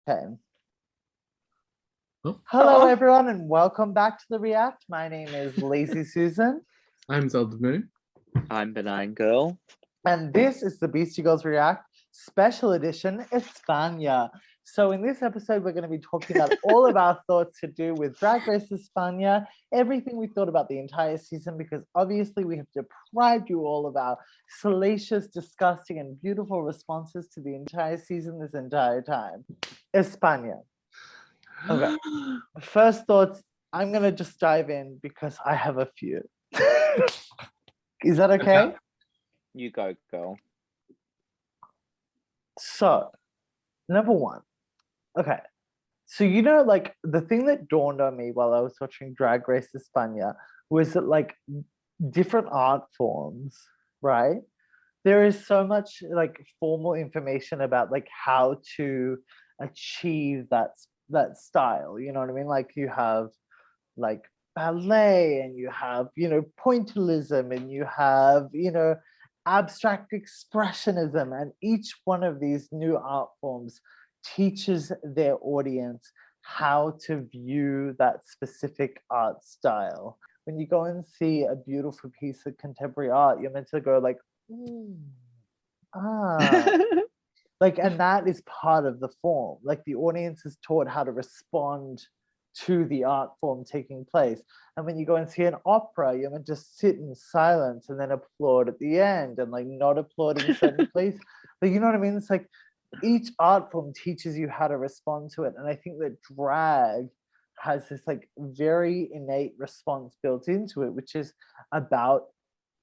Okay. Oh. Hello, everyone, and welcome back to The React. My name is Lazy Susan. I'm Zelda Moon. I'm Benign Girl. And this is the Beastie Girls React Special Edition Espana. So in this episode, we're going to be talking about all of our thoughts to do with Drag Race Espana, everything we thought about the entire season, because obviously we have deprived you all of our salacious, disgusting, and beautiful responses to the entire season this entire time. Espana. Okay. First thoughts, I'm going to just dive in because I have a few. Is that okay? You go, girl. So, number one. Okay. So, like the thing that dawned on me while I was watching Drag Race España was that like different art forms, right? There is so much like formal information about like how to achieve that style. You know what I mean? Like you have like ballet and you have, pointillism and you have, abstract expressionism, and each one of these new art forms teaches their audience how to view that specific art style. When you go and see a beautiful piece of contemporary art, you're meant to go like, like, and that is part of the form. Like the audience is taught how to respond to the art form taking place. And when you go and see an opera, you're meant to sit in silence and then applaud at the end and like not applaud in certain places. But you know what I mean? It's like each art form teaches you how to respond to it. And I think that drag has this like very innate response built into it, which is about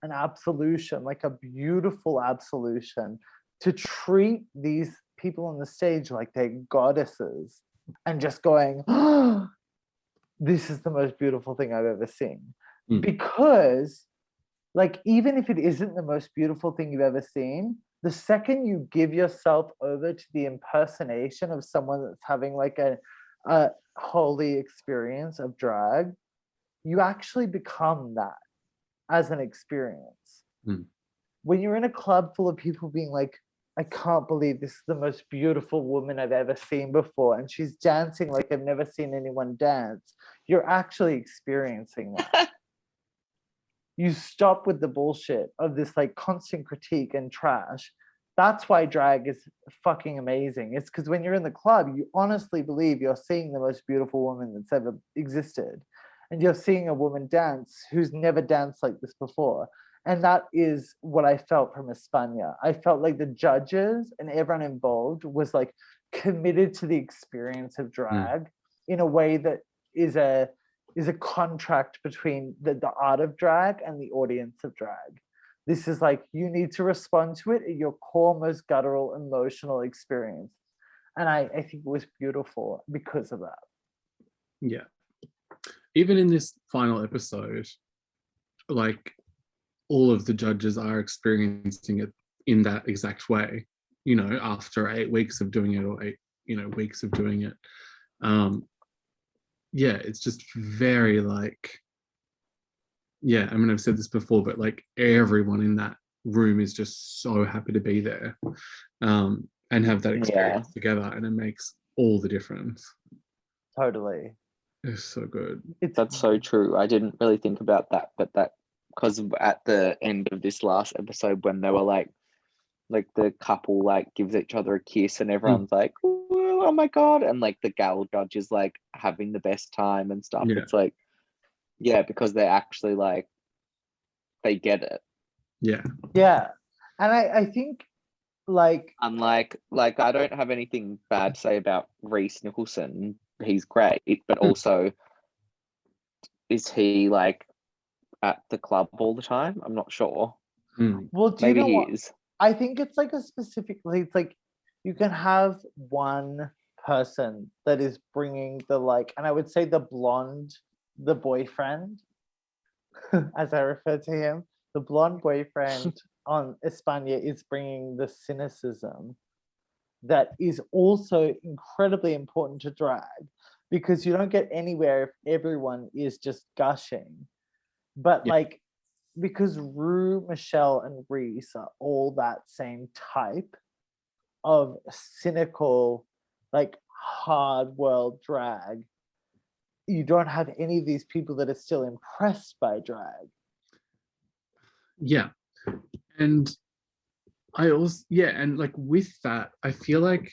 an absolution, like a beautiful absolution, to treat these people on the stage like they're goddesses and just going, oh, this is the most beautiful thing I've ever seen. Because like, even if it isn't the most beautiful thing you've ever seen, the second you give yourself over to the impersonation of someone that's having like a holy experience of drag, you actually become that as an experience. When you're in a club full of people being like, I can't believe this is the most beautiful woman I've ever seen before, and she's dancing like I've never seen anyone dance, you're actually experiencing that. You stop with the bullshit of this like constant critique and trash. That's why drag is fucking amazing. It's because when you're in the club, you honestly believe you're seeing the most beautiful woman that's ever existed. And you're seeing a woman dance who's never danced like this before. And that is what I felt from España. I felt like the judges and everyone involved was like committed to the experience of drag in a way that is a contract between the art of drag and the audience of drag. This is like, you need to respond to it in your core, most guttural, emotional experience. And I think it was beautiful because of that. Yeah. Even in this final episode, like all of the judges are experiencing it in that exact way, after 8 weeks of doing it, or 8, weeks of doing it. Yeah, it's just very like, yeah, I mean, I've said this before, but like everyone in that room is just so happy to be there and have that experience together, and it makes all the difference. Totally. It's so good. That's so true. I didn't really think about that, but that, because at the end of this last episode when they were like the couple like gives each other a kiss and everyone's like, oh my god, and like the gal judge is like having the best time and stuff. It's like, yeah, because they're actually like, they get it. Yeah. And I think like, unlike like I don't have anything bad to say about Reese Nicholson. He's great, but also is he like at the club all the time? I'm not sure. Well, do maybe you know he what? is. I think it's like it's like you can have one person that is bringing the like, and I would say the boyfriend, as I refer to him, the blonde boyfriend on España is bringing the cynicism that is also incredibly important to drag, because you don't get anywhere if everyone is just gushing. But like, because Rue, Michelle, and Reese are all that same type of cynical, like hard world drag, you don't have any of these people that are still impressed by drag. Yeah. And I also, and like with that, I feel like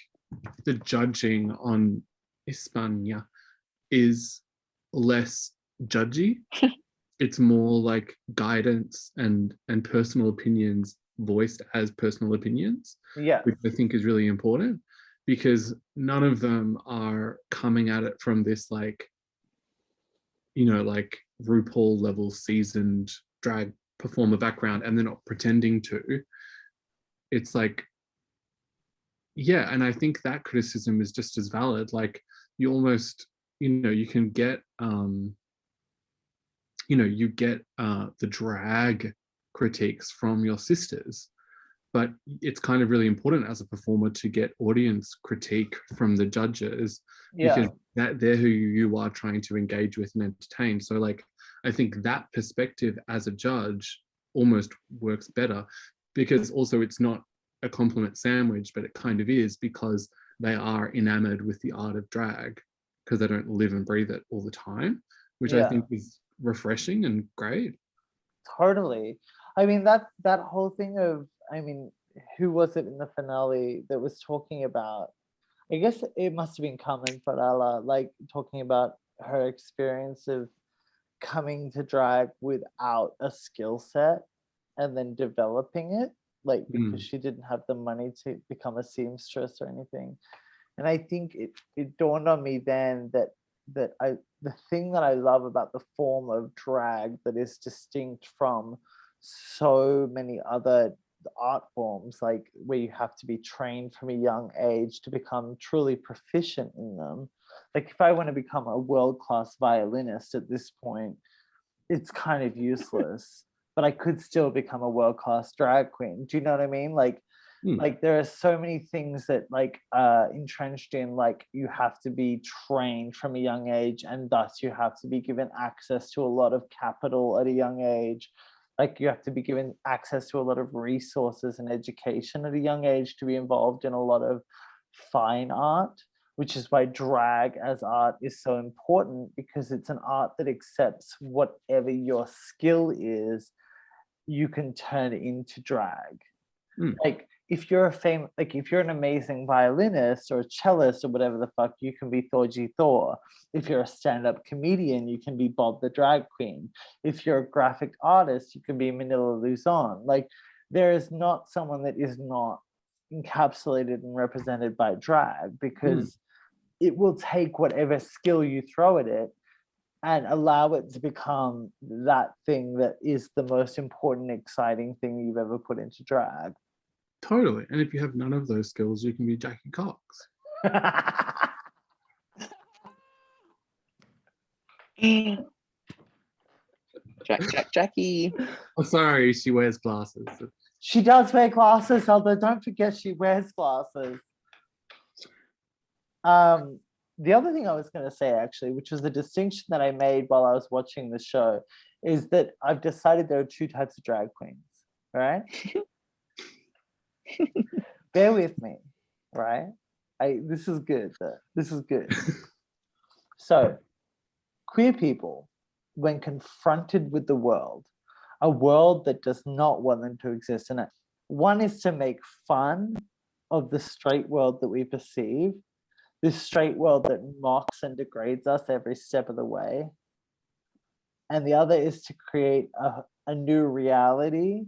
the judging on Espana is less judgy. It's more like guidance and personal opinions voiced as personal opinions, Yeah. which I think is really important, because none of them are coming at it from this like, like RuPaul level seasoned drag performer background, and they're not pretending to. It's like, and I think that criticism is just as valid. Like, you almost, you can get you get the drag critiques from your sisters, but it's kind of really important as a performer to get audience critique from the judges, because they're who you are trying to engage with and entertain. So like, I think that perspective as a judge almost works better, because also it's not a compliment sandwich, but it kind of is, because they are enamored with the art of drag, because they don't live and breathe it all the time, which I think is refreshing and great. Totally. I mean, that whole thing of, I mean, who was it in the finale that was talking about, I guess it must have been Carmen Farala, like talking about her experience of coming to drag without a skill set and then developing it, like because she didn't have the money to become a seamstress or anything. And I think it dawned on me then that the thing that I love about the form of drag that is distinct from so many other art forms, like where you have to be trained from a young age to become truly proficient in them. Like if I want to become a world-class violinist at this point, it's kind of useless, but I could still become a world-class drag queen. Do you know what I mean? Like there are so many things that like entrenched in, like you have to be trained from a young age, and thus you have to be given access to a lot of capital at a young age. Like you have to be given access to a lot of resources and education at a young age to be involved in a lot of fine art, which is why drag as art is so important, because it's an art that accepts whatever your skill is, you can turn it into drag. Like if you're if you're an amazing violinist or a cellist or whatever the fuck, you can be Thorgy Thor. If you're a stand-up comedian, you can be Bob the Drag Queen. If you're a graphic artist, you can be Manila Luzon. Like there is not someone that is not encapsulated and represented by drag, because it will take whatever skill you throw at it and allow it to become that thing that is the most important, exciting thing you've ever put into drag. Totally. And if you have none of those skills, you can be Jackie Cox. Jackie. Oh, sorry, she wears glasses. She does wear glasses, although don't forget she wears glasses. The other thing I was going to say, actually, which was the distinction that I made while I was watching the show, is that I've decided there are two types of drag queens, right? Bear with me, right? This is good. This is good. So, queer people, when confronted with the world, a world that does not want them to exist in it, one is to make fun of the straight world that we perceive, this straight world that mocks and degrades us every step of the way. And the other is to create a new reality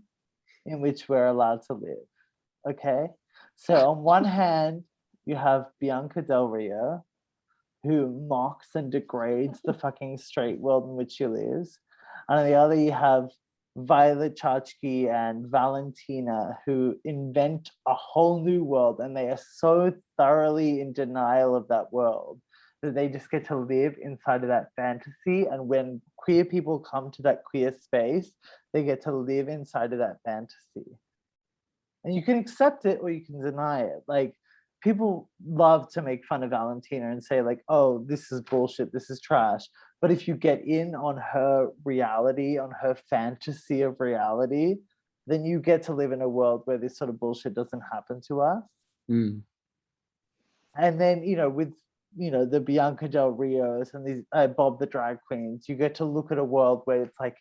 in which we're allowed to live. Okay? So on one hand, you have Bianca Del Rio, who mocks and degrades the fucking straight world in which she lives. And on the other, you have Violet Chachki and Valentina, who invent a whole new world, and they are so thoroughly in denial of that world that they just get to live inside of that fantasy. And when queer people come to that queer space, they get to live inside of that fantasy. And you can accept it or you can deny it. Like, people love to make fun of Valentina and say like, oh, this is bullshit, this is trash. But if you get in on her reality, on her fantasy of reality, then you get to live in a world where this sort of bullshit doesn't happen to us. And then, with, the Bianca Del Rios and these Bob the drag queens, you get to look at a world where it's like,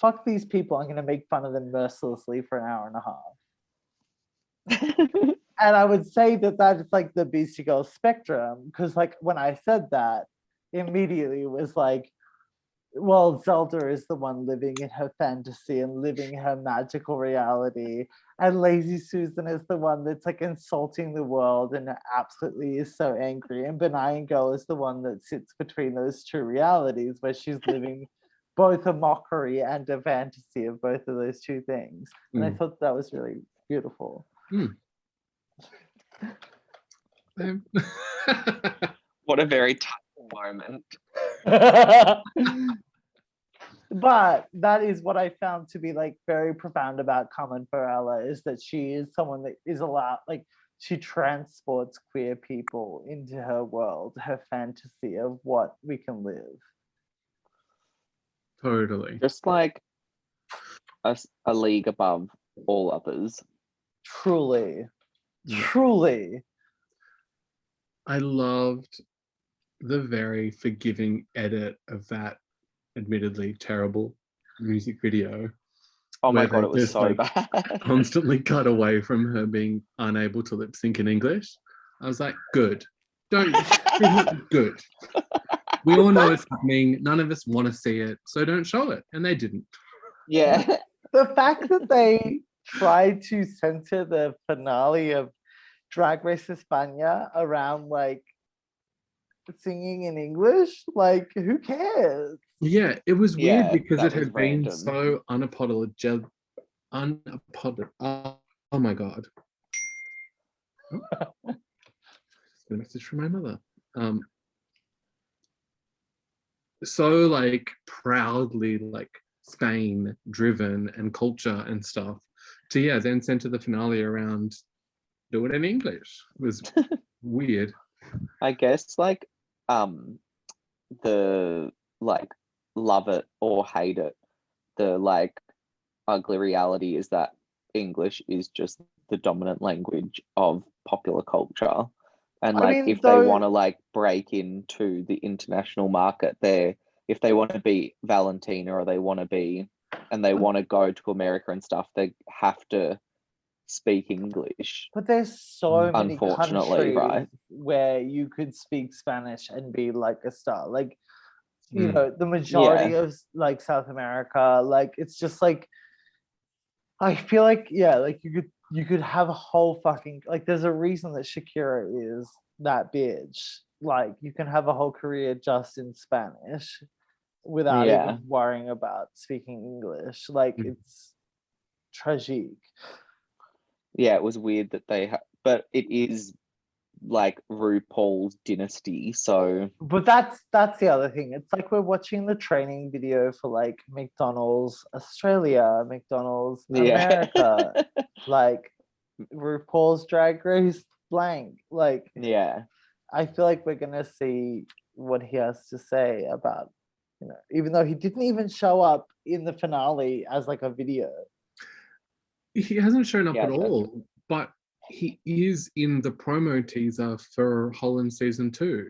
fuck these people, I'm going to make fun of them mercilessly for an hour and a half. And I would say that that's like the Beastie Girls spectrum, because like when I said that, immediately it was like, well, Zelda is the one living in her fantasy and living her magical reality. And Lazy Susan is the one that's like insulting the world and absolutely is so angry. And Benign Girl is the one that sits between those two realities where she's living both a mockery and a fantasy of both of those two things. And I thought that was really beautiful. What a very touching moment. But that is what I found to be like very profound about Carmen Farella, is that she is someone that is allowed, like she transports queer people into her world, her fantasy of what we can live. Totally. Just like a league above all others. Truly. Yeah. Truly. I loved the very forgiving edit of that admittedly terrible music video. Oh my where god, they it was just, so like, bad. constantly cut away from her being unable to lip sync in English. I was like, good. Good. We all know it's happening. None of us want to see it, so don't show it. And they didn't. Yeah. The fact that they tried to center the finale of Drag Race España around like singing in English, like who cares? Yeah, it was Yeah, weird because that it was had been random. so unapologetic. Oh my god. Oh. A message from my mother. So like proudly like Spain driven and culture and stuff to then center the finale around do it in English. It was weird. I guess like the like love it or hate it, the like ugly reality is that English is just the dominant language of popular culture. And like if they want to like break into the international market there, if they want to be Valentina or they want to be and they want to go to America and stuff, they have to speak English. But there's so many Unfortunately, countries right? where you could speak Spanish and be like a star. Like, the majority of like South America, like it's just like I feel like like you could have a whole fucking like there's a reason that Shakira is that bitch. Like you can have a whole career just in Spanish without even worrying about speaking English. Like it's tragic. Yeah, it was weird that they but it is like RuPaul's dynasty, so But that's the other thing. It's like we're watching the training video for like McDonald's Australia, McDonald's America, like RuPaul's Drag Race blank. Like I feel like we're gonna see what he has to say about, even though he didn't even show up in the finale as like a video. He hasn't shown up at all, but he is in the promo teaser for Holland season 2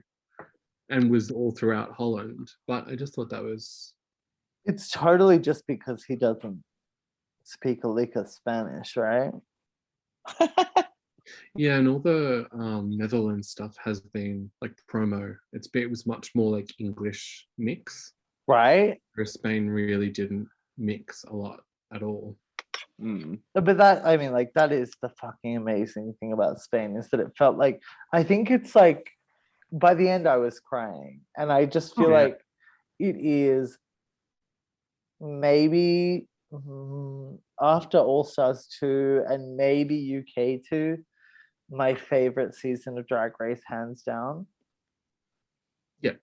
and was all throughout Holland. But I just thought that was... It's totally just because he doesn't speak a lick of Spanish, right? Yeah, and all the Netherlands stuff has been like promo. It was much more like English mix. Right? Whereas Spain really didn't mix a lot at all. But that, I mean, like, that is the fucking amazing thing about Spain, is that it felt like, I think it's like, by the end I was crying. And I just feel like it is maybe after All Stars 2 and maybe UK 2, my favorite season of Drag Race, hands down. Yeah.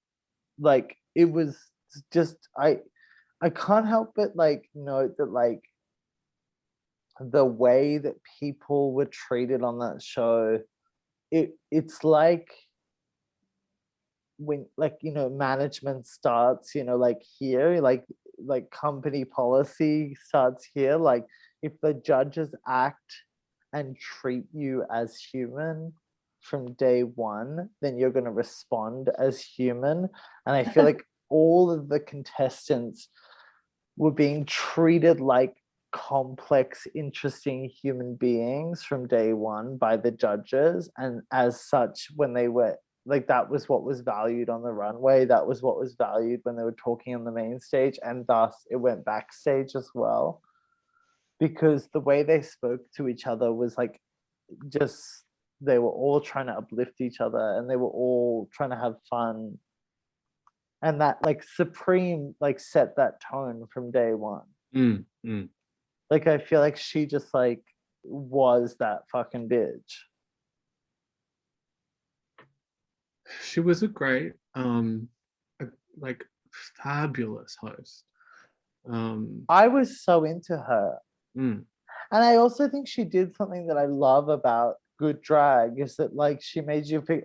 Like, it was just, I can't help but like note that like the way that people were treated on that show, it's like when like management starts like here, like company policy starts here. Like if the judges act and treat you as human, from day one, then you're going to respond as human. And I feel like all of the contestants were being treated like complex, interesting human beings from day one by the judges. And as such, when they were like, that was what was valued on the runway, that was what was valued when they were talking on the main stage, and thus it went backstage as well, because the way they spoke to each other was like, just, they were all trying to uplift each other, and they were all trying to have fun, and that like Supreme like set that tone from day one. Like I feel like she just like was that fucking bitch. She was a great like fabulous host. I was so into her. mm, And I also think she did something that I love about good drag, is that like she made you feel,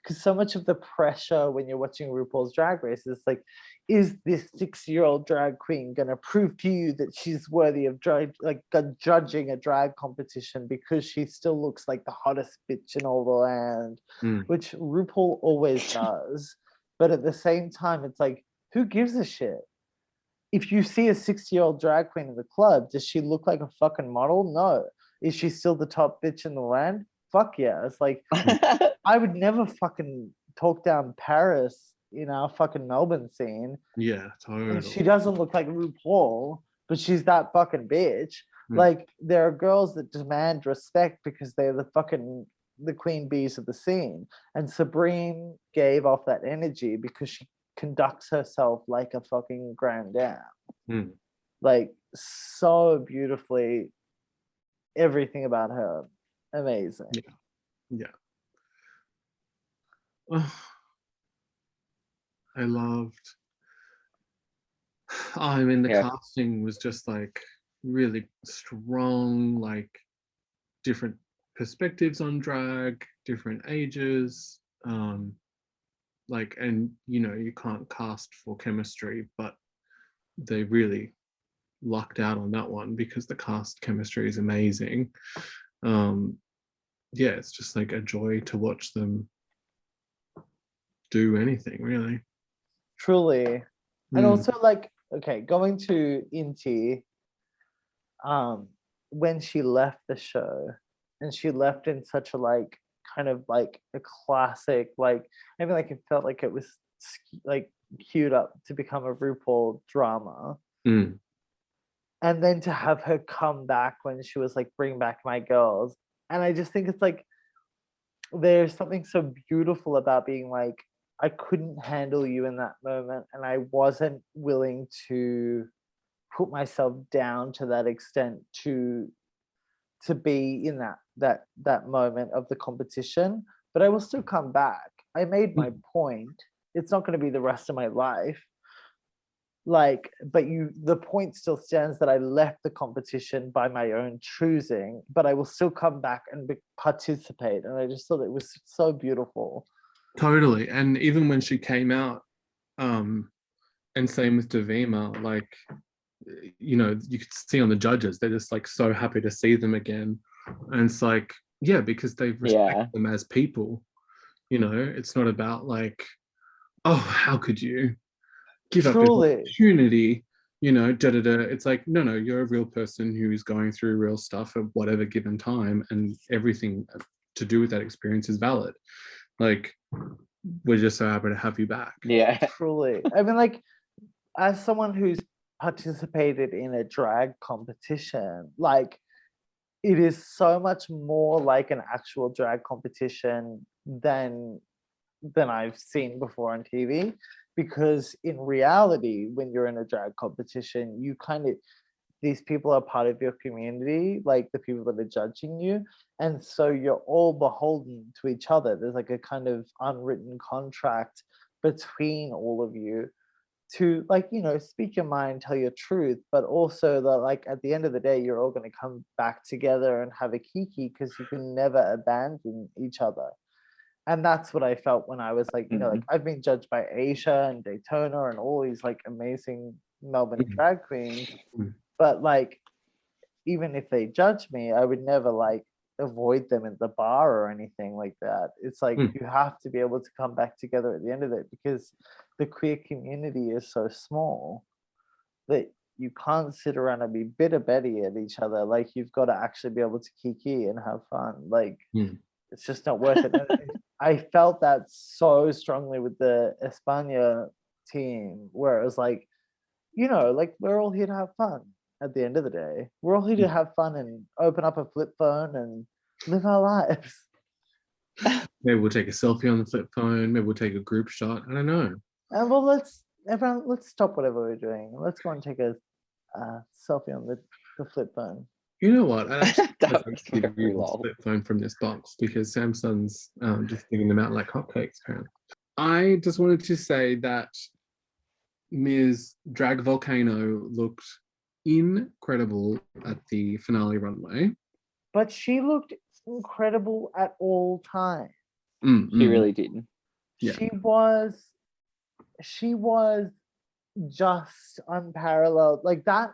because so much of the pressure when you're watching RuPaul's Drag Race is like, is this 6-year-old drag queen gonna prove to you that she's worthy of judging a drag competition because she still looks like the hottest bitch in all the land, which RuPaul always does. But at the same time, it's like, who gives a shit? If you see a 60-year-old drag queen in the club, does she look like a fucking model? No. Is she still the top bitch in the land? Fuck yeah. It's like, I would never fucking talk down Paris in our fucking Melbourne scene. yeah, totally. And she doesn't look like RuPaul, but she's that fucking bitch. Like, there are girls that demand respect because they're the queen bees of the scene. And Sabrine gave off that energy because she conducts herself like a fucking grand dame. Like, so beautifully, everything about her amazing. Yeah. Oh, I loved. I mean, the casting was just like really strong, like different perspectives on drag, different ages. Like, and you know, you can't cast for chemistry, but they really lucked out on that one because the cast chemistry is amazing. Yeah, it's just like a joy to watch them do anything, really. Truly. And also, like, okay, going to Inti, when she left the show, and she left in such a like kind of like a classic, like, I mean, like, it felt like it was like queued up to become a RuPaul drama. And then to have her come back when she was like, bring back my girls. And I just think it's like, there's something so beautiful about being like, I couldn't handle you in that moment, and I wasn't willing to put myself down to that extent to be in that moment of the competition, but I will still come back. I made my point. It's not going to be the rest of my life. Like, but the point still stands that I left the competition by my own choosing, but I will still come back and participate. And I just thought it was so beautiful. Totally. And even when she came out, and same with Davima, like, you know, you could see on the judges, they're just like so happy to see them again. And it's like, yeah, because they respect them as people. You know, it's not about like, oh, how could you give up this opportunity? You know, It's like, no, you're a real person who is going through real stuff at whatever given time, and everything to do with that experience is valid. Like, we're just so happy to have you back. Yeah. Truly. I mean, like, as someone who's participated in a drag competition, like, it is so much more like an actual drag competition than I've seen before on TV, because in reality, when you're in a drag competition, you kind of, these people are part of your community, like the people that are judging you, and so you're all beholden to each other. There's like a kind of unwritten contract between all of you to, like, you know, speak your mind, tell your truth, but also that, like, at the end of the day, you're all going to come back together and have a kiki, because you can never abandon each other. And that's what I felt when I was like, you know, like, I've been judged by Asia and Daytona and all these like amazing Melbourne drag queens, but like, even if they judge me, I would never like avoid them at the bar or anything like that. It's like Mm. you have to be able to come back together at the end of it, because the queer community is so small that you can't sit around and be bitter Betty at each other. Like, you've got to actually be able to kiki and have fun. Like, Mm. it's just not worth it. And I felt that so strongly with the Espana team, where it was like, you know, like, we're all here to have fun at the end of the day. We're all here to have fun and open up a flip phone and live our lives. Maybe we'll take a selfie on the flip phone. Maybe we'll take a group shot. I don't know. And well, let's stop whatever we're doing. Let's go and take a selfie on the flip phone. You know what? I actually That was give very you the lol. flip phone from this box because Samsung's just giving them out like hotcakes, apparently. I just wanted to say that Ms. Drag Volcano looked incredible at the finale runway. But she looked incredible at all times. She really did. Yeah. She was just unparalleled. Like that,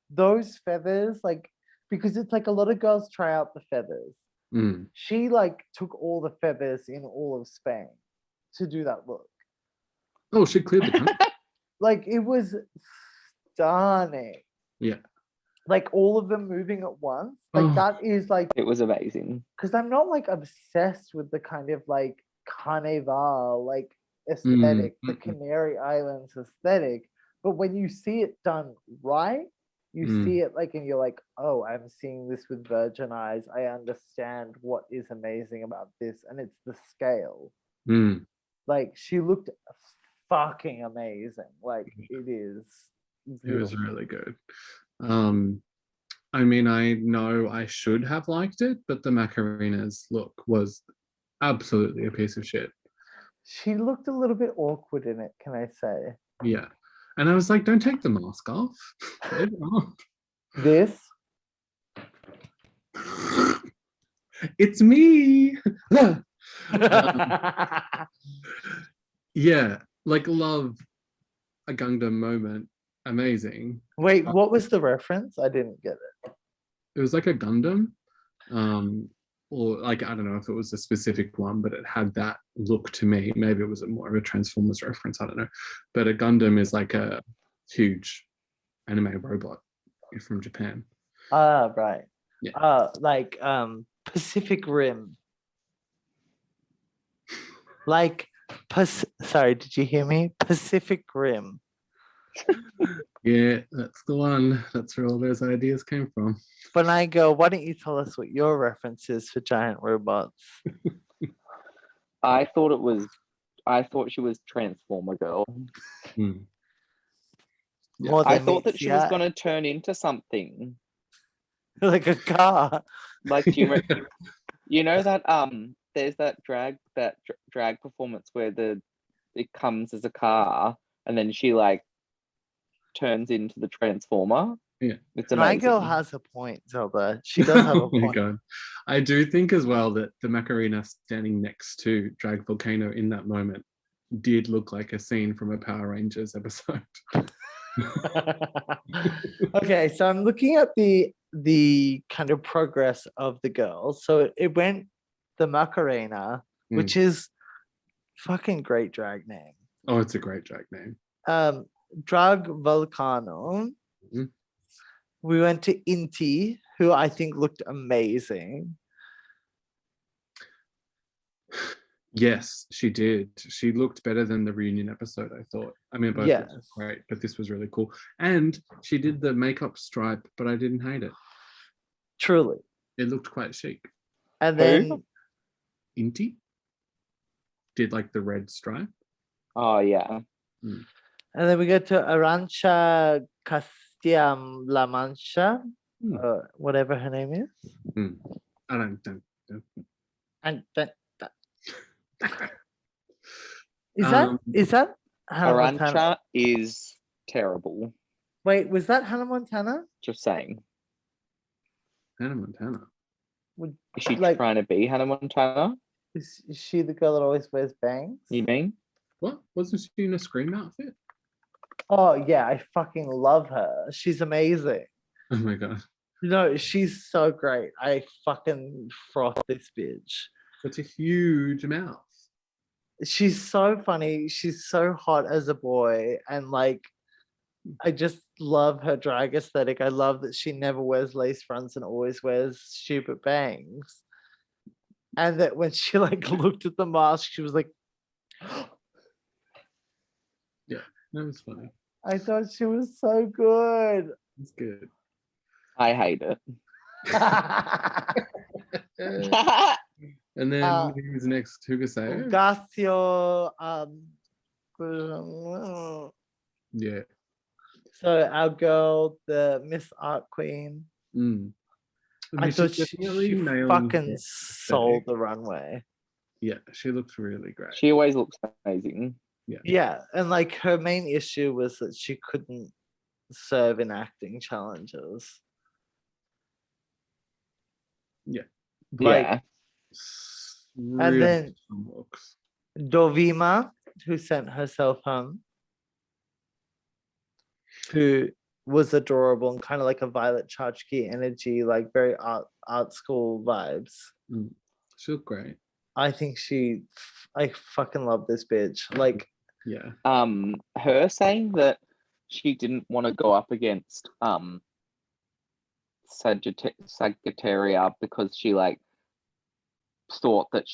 those feathers, like, because it's like a lot of girls try out the feathers. Mm. She like took all the feathers in all of Spain to do that look. Oh, she cleared the country. Like, it was stunning. Yeah. Like, all of them moving at once. Like, Oh. that is like, It was amazing. because I'm not like obsessed with the kind of like carnival like aesthetic, the Canary Islands aesthetic. But when you see it done right, you see it like, and you're like, oh, I'm seeing this with virgin eyes. I understand what is amazing about this, and it's the scale. Mm. Like, she looked fucking amazing. Like, it is It was beautiful. really good. I mean, I know I should have liked it, but the Macarena's look was absolutely a piece of shit. She looked a little bit awkward in it, can I say? Yeah. And I was like, don't take the mask off. Leave it on. This It's me. Yeah, like, love a Gangnam moment. Amazing. Wait, what was the reference? I didn't get it. It was like a Gundam, or like, I don't know if it was a specific one, but it had that look to me. Maybe it was more of a Transformers reference. I don't know, but a Gundam is like a huge anime robot from Japan. Right. Yeah. Like Pacific Rim. Like sorry, did you hear me? Pacific Rim. Yeah, that's the one. That's where all those ideas came from. But I go, why don't you tell us what your reference is for giant robots? I thought she was Transformer Girl. Mm. Yeah. More I than thought that she was yeah, going to turn into something. like a car. Like, do you know that there's that drag performance where it comes as a car and then she like turns into the Transformer. Yeah. It's My amazing. girl has a point, Zelda. She does have a Oh my point. god. I do think as well that the Macarena standing next to Drag Volcano in that moment did look like a scene from a Power Rangers episode. Okay, so I'm looking at the kind of progress of the girls. So it went the Macarena, which is fucking great drag name. Oh, it's a great drag name. Drag Volcano. Mhm. We went to Inti, who I think looked amazing. Yes, she did. She looked better than the reunion episode, I thought. I mean, both Yes. were great, but this was really cool. And she did the makeup stripe, but I didn't hate it. Truly. It looked quite chic. And Who? then Inti did like the red stripe. Oh yeah. and then we go to Arancha Castilla-La Mancha, whatever her name is. I don't. And is that Hannah Montana? Arancha is terrible. Wait, was that Hannah Montana? Just saying. Hannah Montana. Is she like- trying to be Hannah Montana? Is she the girl that always wears bangs? You mean? What? Wasn't she in a Scream outfit? Oh yeah, I fucking love her. She's amazing. Oh my god. No, she's so great. I fucking froth this bitch. Such a huge mouth. She's so funny. She's so hot as a boy. And like, I just love her drag aesthetic. I love that she never wears lace fronts and always wears stupid bangs. And that when she like looked at the mask, she was like, Yeah, that was funny. I thought she was so good. It's good. I hate it. And then who's next? Hugo Gasio, Yeah. so our girl, the Miss Art Queen, I thought she's she definitely nailing fucking the sold aesthetic. the runway. Yeah, she looks really great. She always looks amazing. Yeah, and like her main issue was that she couldn't serve in acting challenges. Yeah. Like, Yeah. Really and then strong looks. Dovima, who sent herself home, who was adorable and kind of like a Violet Chachki energy, like very art school vibes. She looked great. I think I fucking love this bitch. Like, Yeah. Her saying that she didn't want to go up against Sagittaria because she like thought that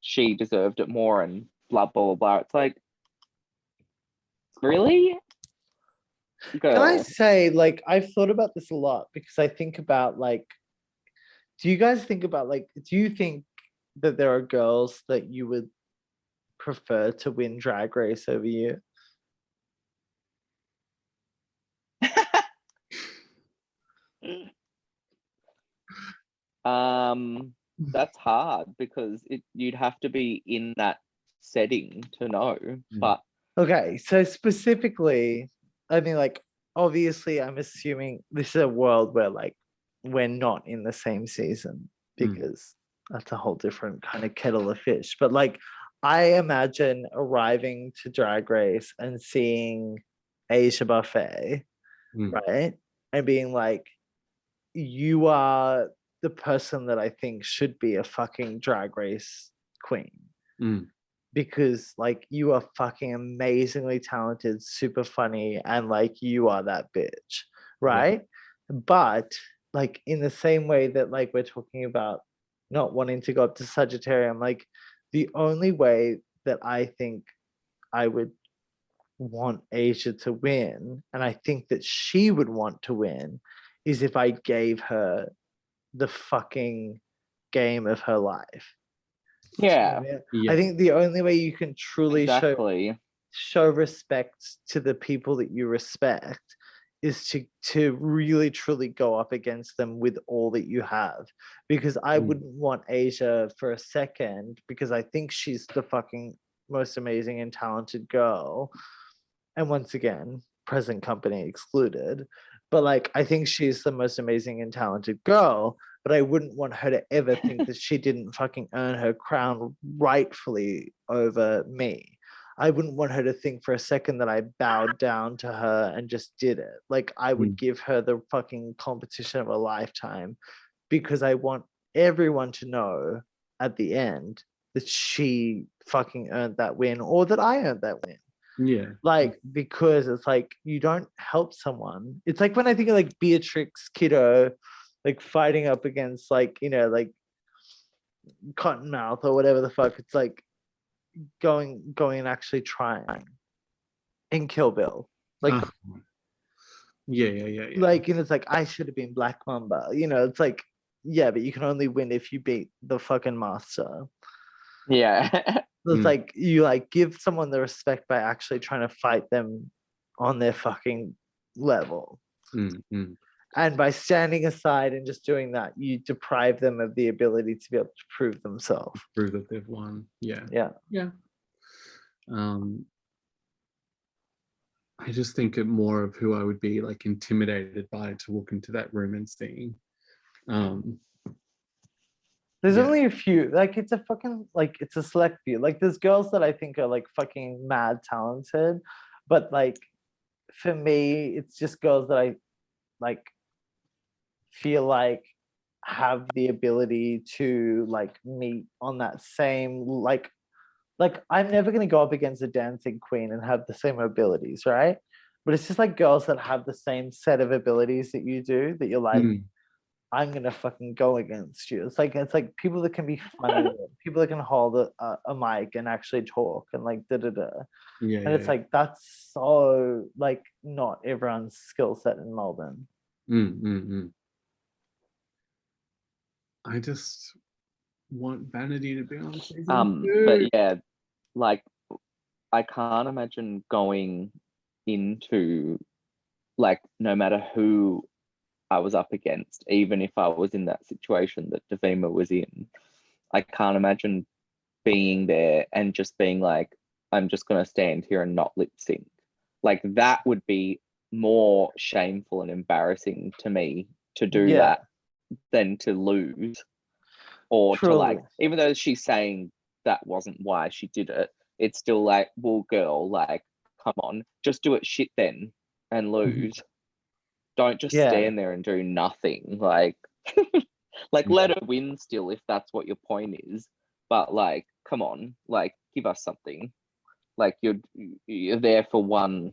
she deserved it more and blah blah blah. It's like, really? Girl. can I say, like, I've thought about this a lot because I think about like, do you guys think about like, do you think that there are girls that you would prefer to win Drag Race over you? That's hard because you'd have to be in that setting to know. But okay, so specifically, I mean, like, obviously, I'm assuming this is a world where like we're not in the same season because that's a whole different kind of kettle of fish. But like, I imagine arriving to Drag Race and seeing Asia Buffet, right, and being like, you are the person that I think should be a fucking Drag Race queen. Because like you are fucking amazingly talented, super funny, and like you are that bitch, right? But like in the same way that like we're talking about not wanting to go up to Sagittarius, like the only way that I think I would want Asia to win, and I think that she would want to win, is if I gave her the fucking game of her life. yeah, I think the only way you can truly show respect to the people that you respect is to really truly go up against them with all that you have. Because I wouldn't want Asia for a second, because I think she's the fucking most amazing and talented girl. And once again, present company excluded. But like, I think she's the most amazing and talented girl, but I wouldn't want her to ever think that she didn't fucking earn her crown rightfully over me. I wouldn't want her to think for a second that I bowed down to her and just did it. Like, I would give her the fucking competition of a lifetime, because I want everyone to know at the end that she fucking earned that win, or that I earned that win. Yeah. Like, because it's like, you don't help someone. It's like when I think of like Beatrix Kiddo, like fighting up against like, you know, like Cottonmouth or whatever the fuck. It's like going and actually trying in Kill Bill. Like, yeah. like, you know, it's like, I should have been Black Mamba. You know, it's like, yeah, but you can only win if you beat the fucking master. Yeah. It's like, you like give someone the respect by actually trying to fight them on their fucking level. And by standing aside and just doing that, you deprive them of the ability to be able to prove themselves. Prove that they've won. Yeah. I just think it more of who I would be like intimidated by to walk into that room and seeing. There's only a few, like it's a fucking, like it's a select few. Like there's girls that I think are like fucking mad talented, but like for me, it's just girls that I like feel like have the ability to like meet on that same like I'm never going to go up against a dancing queen and have the same abilities, right? But it's just like girls that have the same set of abilities that you do that you're like, I'm gonna fucking go against you. It's like people that can be funny, people that can hold a mic and actually talk and like da da da. Yeah, And it's like that's so like not everyone's skill set in Melbourne. I just want Vanity to be on season 2. But yeah, like I can't imagine going into like no matter who I was up against, even if I was in that situation that Davima was in, I can't imagine being there and just being like, I'm just going to stand here and not lip sync. Like that would be more shameful and embarrassing to me to do that than to lose, or to like, even though she's saying that wasn't why she did it, it's still like, well, girl, like, come on, just do it shit then and lose. Don't just stand there and do nothing. Like, let her win still if that's what your point is. But like, come on, like, give us something. Like you're there for one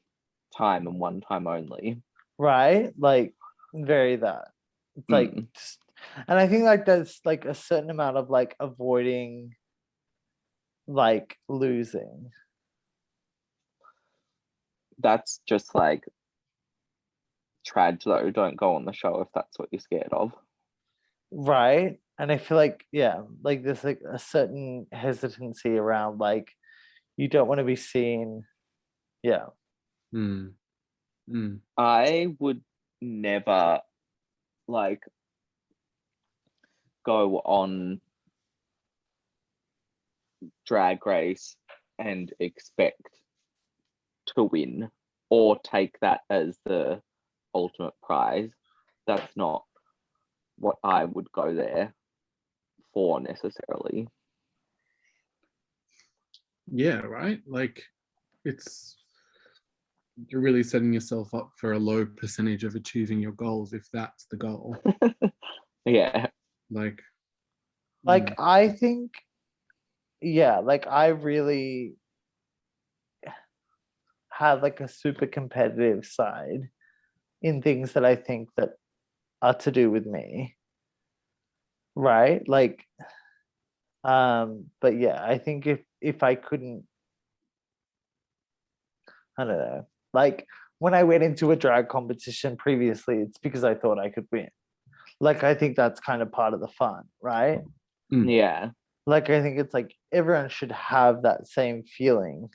time and one time only. Right? Like very that. It's like just, and I think like there's like a certain amount of like avoiding like losing. That's just like trad though. Don't go on the show if that's what you're scared of. Right. And I feel like, yeah, like there's like a certain hesitancy around like you don't want to be seen. Yeah. I would never like go on Drag Race and expect to win or take that as the ultimate prize. That's not what I would go there for necessarily. Yeah, right? Like you're really setting yourself up for a low percentage of achieving your goals if that's the goal. Yeah. Like I think, yeah, like I really have like a super competitive side in things that I think that are to do with me. Right? Like, but yeah, I think if I couldn't, I don't know, like when I went into a drag competition previously, it's because I thought I could win. Like I think that's kind of part of the fun, right? Yeah. Like I think it's like everyone should have that same feeling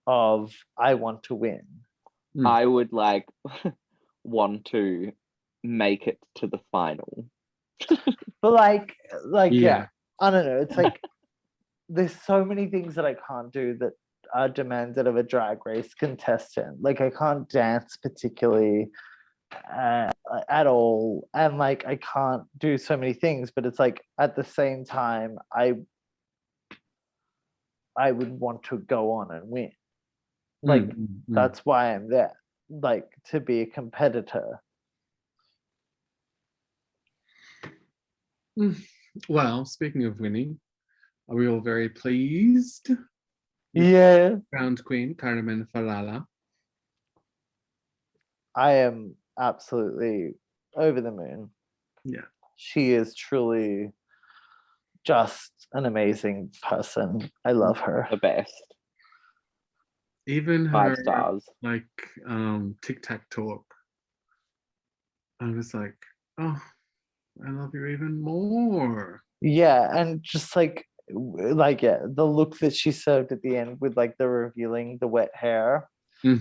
of I want to win. I would like want to make it to the final. But like yeah, I don't know. It's like there's so many things that I can't do that are demanded of a drag race contestant. Like I can't dance particularly at all, and like I can't do so many things. But it's like at the same time, I would want to go on and win. Like that's why I'm there. Like to be a competitor. Well, speaking of winning, are we all very pleased? Yeah. Crowned Queen, Carmen Falala. I am absolutely over the moon. Yeah. She is truly just an amazing person. I love her. The best. Even her 5 stars. like Tic Tac talk. I was like, oh, I love you even more. Yeah, and just like yeah, the look that she served at the end with like the revealing the wet hair. We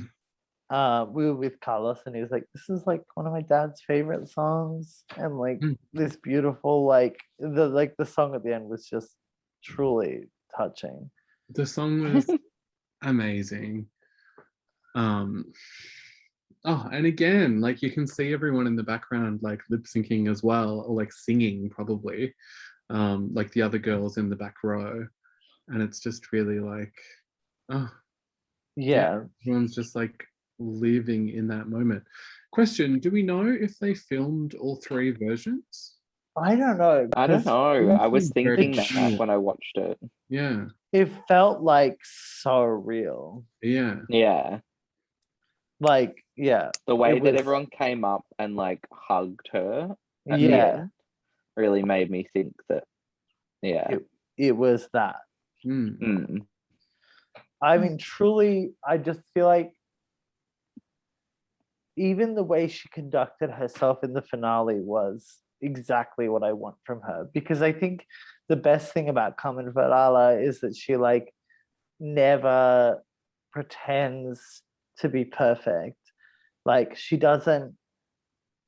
were with Carlos and he was like, this is like one of my dad's favorite songs, and like this beautiful like the song at the end was just truly touching. The song was amazing. Oh, and again, like you can see everyone in the background like lip syncing as well, or like singing probably, like the other girls in the back row, and it's just really like, oh yeah, everyone's just like living in that moment. Question: do we know if they filmed all 3 versions? I don't know. I don't 'cause know. I was Very thinking It's- that when I watched it. Yeah, It felt like so real. yeah. Yeah. Like, yeah. The way It that was- everyone came up and like hugged her at the Yeah. end really made me think that, yeah. It was that. Mm. Mm. I mean, truly, I just feel like even the way she conducted herself in the finale was exactly what I want from her. Because I think the best thing about Carmen Farala is that she like never pretends to be perfect. Like she doesn't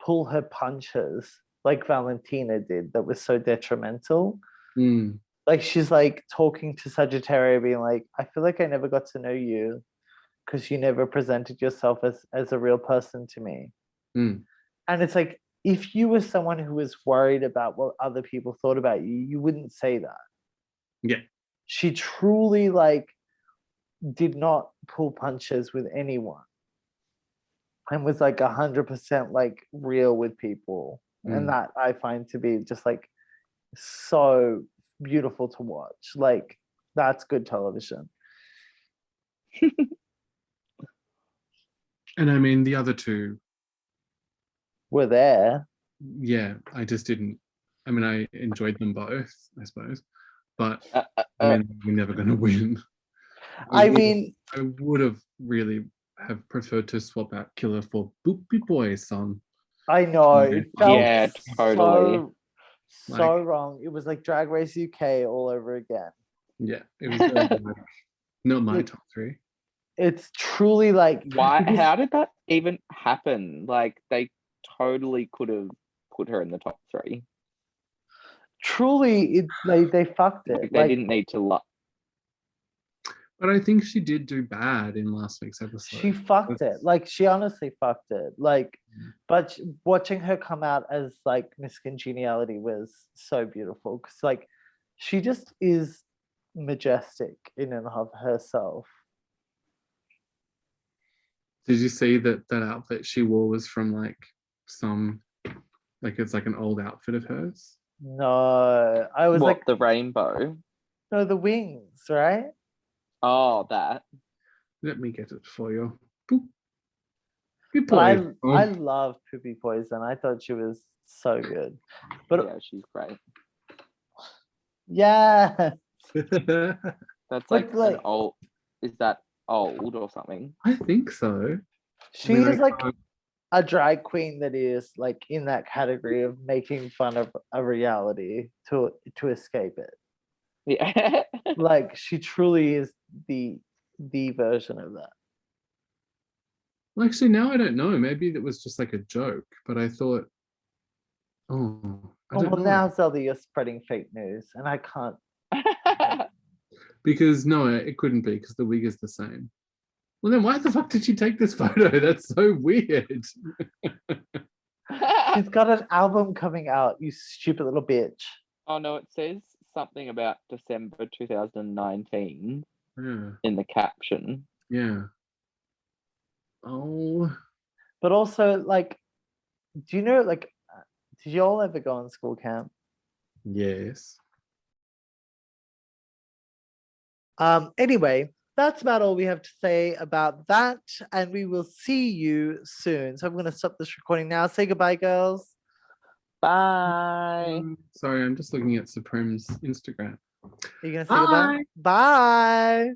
pull her punches like Valentina did, that was so detrimental. Mm. Like she's like talking to Sagittaria, being like, I feel like I never got to know you because you never presented yourself as a real person to me. Mm. And it's like, if you were someone who was worried about what other people thought about you, you wouldn't say that. Yeah. She truly like did not pull punches with anyone and was like 100% like real with people. And that I find to be just like so beautiful to watch. Like that's good television. And I mean, the other 2, We're there. yeah, I just didn't. I mean, I enjoyed them both, I suppose, but I Uh, mean, we're never going to win. I mean, I would have really have preferred to swap out Killer for Boopy Boy's song. I know Okay. it felt Yeah, totally. so Like- wrong. It was like Drag Race UK all over again. Yeah, it was very, like, not my It- top 3. It's truly like Why? because How did that even happen? Like they totally could have put her in the top 3. truly it they fucked it. Like they Like didn't need to. But I think she did do bad in last week's episode. she fucked it. Like she honestly fucked it. Like, but watching her come out as like Miss Congeniality was so beautiful because like she just is majestic in and of herself. Did you see that outfit she wore was from like some, like it's like an old outfit of hers? No, I was What, like, the rainbow? no, the wings, right? Oh, that. Let me get it for you. Boop. Good But I boy. I love Poopy Poison. I thought she was so good. But Yeah, she's great. yeah, That's But, like, an like- old. Is that old or something? I think so. she I mean, is I like can't- a drag queen that is like in that category of making fun of a reality to escape it. Yeah. Like she truly is the version of that. well, actually, now I don't know. Maybe it was just like a joke, but I thought, oh, I Oh, don't well, know. now Zelda, you're spreading fake news, and I can't. Because no, it couldn't be because the wig is the same. Well, then why the fuck did she take this photo? That's so weird. She's got an album coming out. You stupid little bitch. Oh no, it says something about December 2019 Yeah, in the caption. yeah. Oh, But also, like, do you know, like, did you all ever go on school camp? yes. Anyway, that's about all we have to say about that, and we will see you soon. So I'm going to stop this recording now. Say goodbye, girls. Bye. Sorry, I'm just looking at Supreme's Instagram. Are you going to say goodbye? Bye.